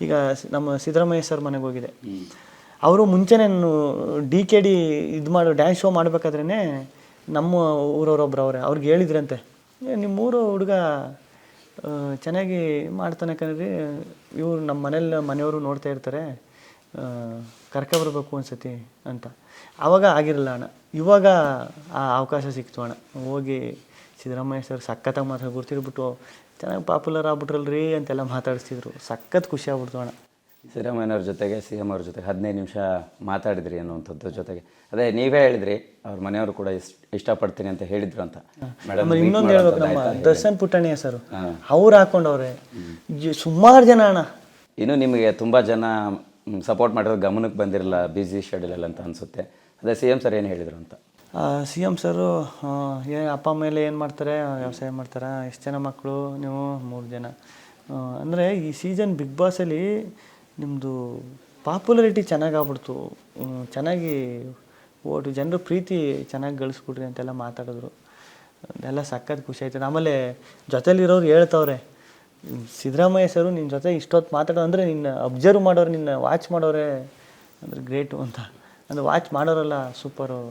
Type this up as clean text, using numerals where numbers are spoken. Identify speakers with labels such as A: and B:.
A: ಈಗ ನಮ್ಮ ಸಿದ್ದರಾಮಯ್ಯ ಸರ್ ಮನೆಗೆ ಹೋಗಿದೆ. ಅವರು ಮುಂಚೆನೇ DKD ಇದು ಮಾಡು ಡ್ಯಾನ್ಸ್ ಶೋ ಮಾಡಬೇಕಾದ್ರೇ ನಮ್ಮ ಊರವರೊಬ್ರು ಅವರೇ ಅವ್ರಿಗೆ ಹೇಳಿದ್ರಂತೆ, ನಿಮ್ಮೂರು ಹುಡುಗ ಚೆನ್ನಾಗಿ ಮಾಡ್ತಾನೆ ಕಣ್ರಿ, ಇವ್ರು ನಮ್ಮ ಮನೆಯವರು ನೋಡ್ತಾ ಇರ್ತಾರೆ, ಕರ್ಕೊಬರ್ಬೇಕು ಅನ್ಸತಿ ಅಂತ. ಆವಾಗ ಆಗಿರಲ್ಲ ಅಣ್ಣ. ಇವಾಗ ಆ ಅವಕಾಶ ಸಿಕ್ತು ಅಣ್ಣ. ಹೋಗಿ ಸಿದ್ದರಾಮಯ್ಯ ಸರ್ ಸಖತ್ತಾಗಿ ಮಾತಾಡಿ ಗುರ್ತಿಡ್ಬಿಟ್ಟು ಚೆನ್ನಾಗಿ ಪಾಪ್ಯುಲರ್ ಆಗ್ಬಿಟ್ರಲ್ರಿ ಅಂತೆಲ್ಲ ಮಾತಾಡಿಸ್ತಿದ್ರು. ಸಖತ್ ಖುಷಿ ಆಗ್ಬಿಡ್ತು ಅಣ್ಣ.
B: ಸಿದ್ದರಾಮಯ್ಯನವ್ರ ಜೊತೆಗೆ CM ಅವ್ರ ಜೊತೆಗೆ 15 ನಿಮಿಷ ಮಾತಾಡಿದ್ರಿ ಅನ್ನುವಂಥದ್ದು. ಜೊತೆಗೆ ಅದೇ ನೀವೇ ಹೇಳಿದ್ರಿ ಅವ್ರ ಮನೆಯವರು ಕೂಡ ಇಷ್ಟಪಡ್ತೀನಿ ಅಂತ ಹೇಳಿದ್ರು ಅಂತ. ಮೇಡಮ್
A: ಇನ್ನೊಂದು ಹೇಳ್ಬೇಕು, ನಮ್ಮ ದರ್ಶನ್ ಪುಟ್ಟಣಿಯ ಸರ್ ಅವ್ರು ಹಾಕೊಂಡವ್ರೆ ಸುಮಾರು ಜನ ಅಣ್ಣ.
B: ಇನ್ನು ನಿಮಗೆ ತುಂಬ ಜನ ಸಪೋರ್ಟ್ ಮಾಡಿರೋದು ಗಮನಕ್ಕೆ ಬಂದಿರಲ್ಲ, ಬ್ಯುಸಿ ಶೆಡ್ಯೂಲ್ ಅಂತ ಅನಿಸುತ್ತೆ. ಅದೇ CM ಸರ್ ಏನು ಹೇಳಿದರು ಅಂತ.
A: CM ಸರು ಅಪ್ಪ ಮೇಲೆ ಏನು ಮಾಡ್ತಾರೆ, ವ್ಯವಸಾಯ ಮಾಡ್ತಾರೆ, ಎಷ್ಟು ಜನ ಮಕ್ಕಳು ನೀವು? 3 ಜನ. ಅಂದರೆ ಈ ಸೀಸನ್ ಬಿಗ್ ಬಾಸಲ್ಲಿ ನಿಮ್ಮದು ಪಾಪ್ಯುಲಾರಿಟಿ ಚೆನ್ನಾಗಿ ಆಗ್ಬಿಡ್ತು, ಚೆನ್ನಾಗಿ ಓಟು ಜನರು ಪ್ರೀತಿ ಚೆನ್ನಾಗಿ ಗಳಿಸ್ಬಿಡ್ರಿ ಅಂತೆಲ್ಲ ಮಾತಾಡಿದ್ರು. ಅದೆಲ್ಲ ಸಖತ್ ಖುಷಿ ಆಯ್ತದೆ. ಆಮೇಲೆ ಜೊತೆಲಿರೋರು ಹೇಳ್ತವ್ರೆ, ಸಿದ್ದರಾಮಯ್ಯ ಸರು ನಿನ್ನ ಜೊತೆ ಇಷ್ಟೊತ್ತು ಮಾತಾಡೋ ಅಂದರೆ ನಿನ್ನ ಅಬ್ಸರ್ವ್ ಮಾಡೋರು, ನಿನ್ನ ವಾಚ್ ಮಾಡೋರೆ ಅಂದರೆ ಗ್ರೇಟು ಅಂತ. ಅಂದರೆ ವಾಚ್ ಮಾಡೋರಲ್ಲ ಸೂಪರು.